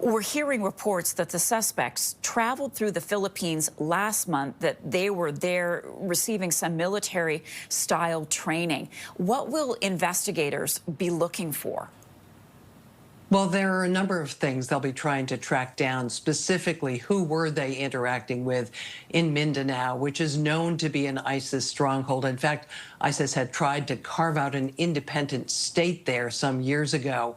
We're hearing reports that the suspects traveled through the Philippines last month, that they were there receiving some military-style training. What will investigators be looking for? Well, there are a number of things they'll be trying to track down, specifically who were they interacting with in Mindanao, which is known to be an ISIS stronghold. In fact, ISIS had tried to carve out an independent state there some years ago.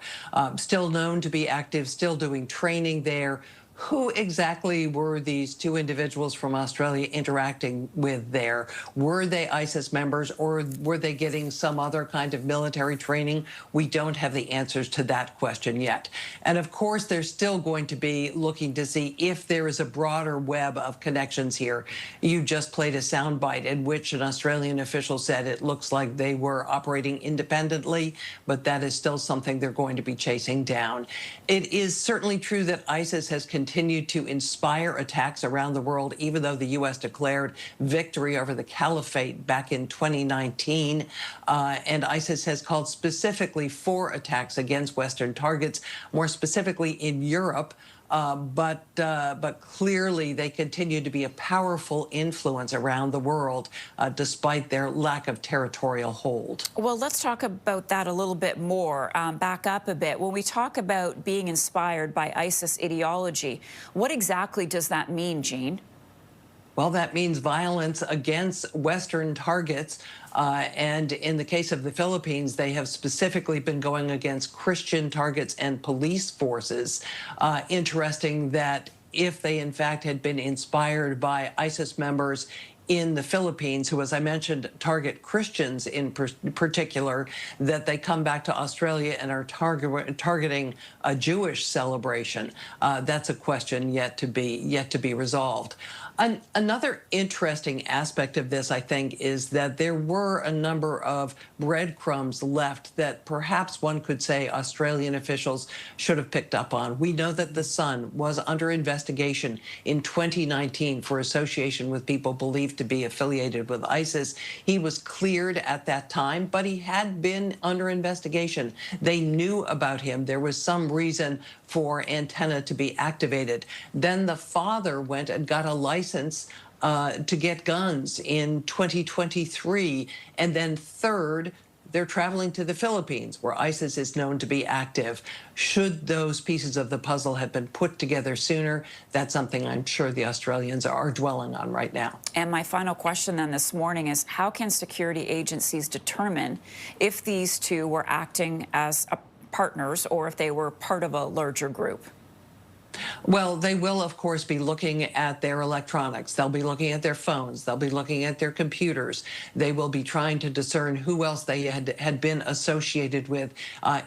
Still known to be active, still doing training there. Who exactly were these two individuals from Australia interacting with there? Were they ISIS members, or were they getting some other kind of military training? We don't have the answers to that question yet. And of course, they're still going to be looking to see if there is a broader web of connections here. You just played a soundbite in which an Australian official said it looks like they were operating independently, but that is still something they're going to be chasing down. It is certainly true that ISIS has continued to inspire attacks around the world, even though the U.S. declared victory over the caliphate back in 2019. And ISIS has called specifically for attacks against Western targets, more specifically in Europe. But clearly they continue to be a powerful influence around the world, despite their lack of territorial hold. Well, let's talk about that a little bit more. Back up a bit. When we talk about being inspired by ISIS ideology, what exactly does that mean, Jeanne? Well, that means violence against Western targets. And in the case of the Philippines, they have specifically been going against Christian targets and police forces. Interesting that if they, in fact, had been inspired by ISIS members in the Philippines, who, as I mentioned, target Christians in particular, that they come back to Australia and are targeting a Jewish celebration. That's a question yet to be resolved. Another interesting aspect of this, I think, is that there were a number of breadcrumbs left that perhaps one could say Australian officials should have picked up on. We know that the son was under investigation in 2019 for association with people believed to be affiliated with ISIS. He was cleared at that time, but he had been under investigation. They knew about him. There was some reason for antenna to be activated. Then the father went and got a license to get guns in 2023. And then third, they're traveling to the Philippines, where ISIS is known to be active. Should those pieces of the puzzle have been put together sooner? That's something I'm sure the Australians are dwelling on right now. And my final question then this morning is, how can security agencies determine if these two were acting as partners or if they were part of a larger group? Well, they will, of course, be looking at their electronics. They'll be looking at their phones. They'll be looking at their computers. They will be trying to discern who else they had been associated with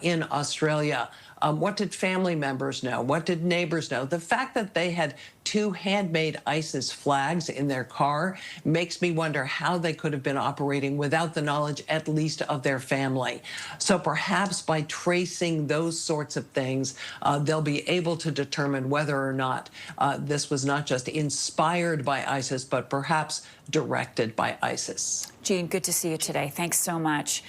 in Australia. What did family members know? What did neighbors know? The fact that they had two handmade ISIS flags in their car makes me wonder how they could have been operating without the knowledge, at least, of their family. So perhaps by tracing those sorts of things, they'll be able to determine whether or not this was not just inspired by ISIS, but perhaps directed by ISIS. Jeanne, good to see you today. Thanks so much.